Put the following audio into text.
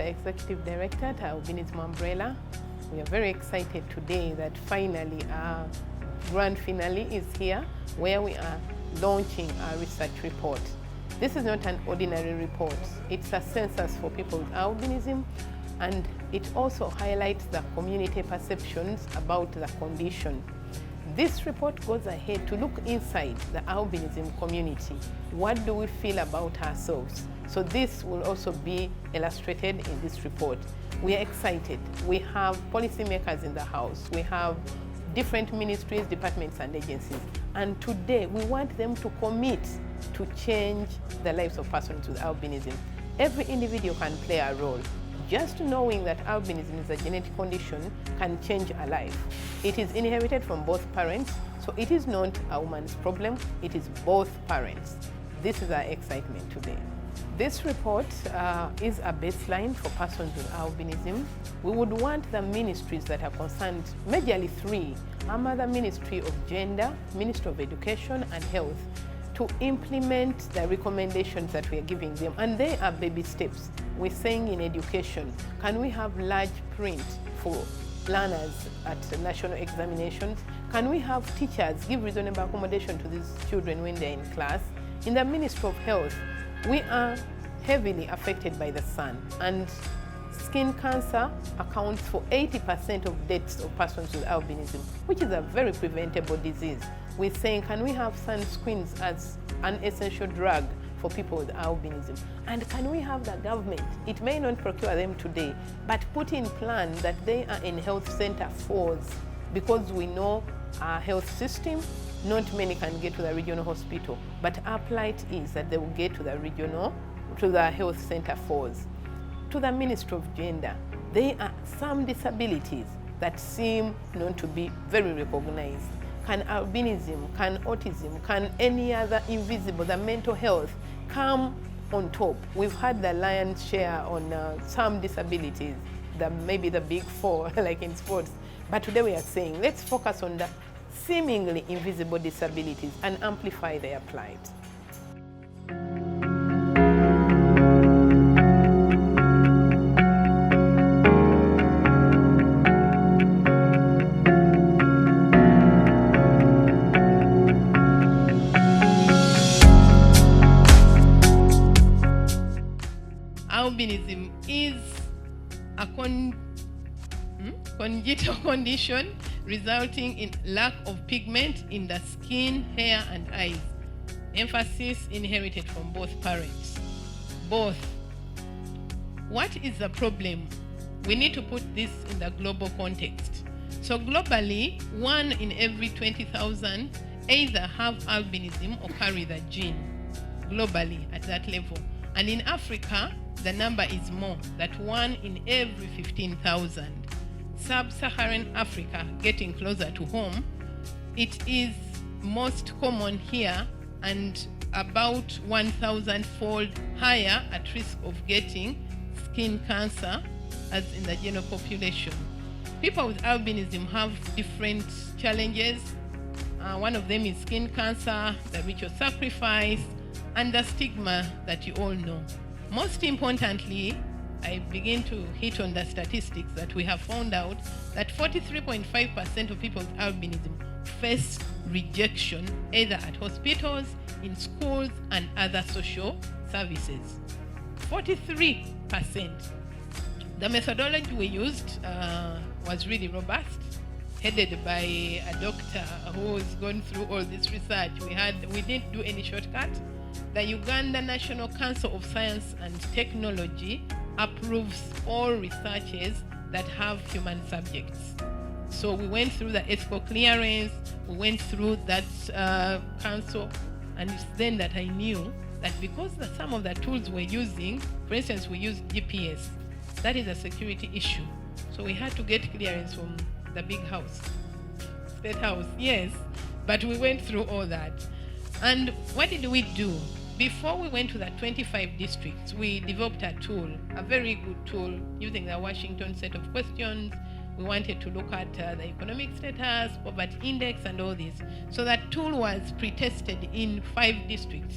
Executive Director at Albinism umbrella. We are very excited today that finally our grand finale is here, where we are launching our research report. This is not an ordinary report. It's a census for people with albinism, and it also highlights the community perceptions about the condition. This report goes ahead to look inside the albinism community. What do we feel about ourselves? So this will also be illustrated in this report. We are excited. We have policymakers in the house. We have different ministries, departments, and agencies. And today we want them to commit to change the lives of persons with albinism. Every individual can play a role. Just knowing that albinism is a genetic condition can change a life. It is inherited from both parents, so it is not a woman's problem, it is both parents. This is our excitement today. This report is a baseline for persons with albinism. We would want the ministries that are concerned, majorly three, our Mother Ministry of Gender, Ministry of Education and Health, to implement the recommendations that we are giving them. And they are baby steps. We're saying in education, can we have large print for learners at national examinations? Can we have teachers give reasonable accommodation to these children when they're in class? In the Ministry of Health, we are heavily affected by the sun, and skin cancer accounts for 80% of deaths of persons with albinism, which is a very preventable disease. We're saying, can we have sunscreens as an essential drug for people with albinism? And can we have the government, it may not procure them today, but put in plan that they are in health center falls, because we know our health system, not many can get to the regional hospital, but our plight is that they will get to the health center falls. To the Ministry of Gender, there are some disabilities that seem not to be very recognized. Can albinism, can autism, can any other invisible, the mental health, come on top? We've had the lion's share on some disabilities, maybe the big four, like in sports. But today we are saying, let's focus on the seemingly invisible disabilities and amplify their plight. Albinism is a congenital condition resulting in lack of pigment in the skin, hair, and eyes. Emphasis inherited from both parents. Both. What is the problem? We need to put this in the global context. So globally, 1 in every 20,000 either have albinism or carry the gene. Globally, at that level. And in Africa, the number is more, that 1 in every 15,000. Sub-Saharan Africa, getting closer to home, it is most common here and about 1,000-fold higher at risk of getting skin cancer as in the general population. People with albinism have different challenges. One of them is skin cancer, the ritual sacrifice, and the stigma that you all know. Most importantly, I begin to hit on the statistics that we have found out that 43.5% of people with albinism face rejection either at hospitals, in schools, and other social services. 43%. The methodology we used was really robust, headed by a doctor who's gone through all this research. We didn't do any shortcut. The Uganda National Council of Science and Technology approves all researches that have human subjects. So we went through the ethical clearance, we went through that council, and it's then that I knew that because some of the tools we're using, for instance, we use GPS, that is a security issue. So we had to get clearance from the big house, State House, yes, but we went through all that. And what did we do? Before we went to the 25 districts, we developed a tool, a very good tool, using the Washington set of questions. We wanted to look at the economic status, poverty index, and all this. So that tool was pre-tested in 5 districts.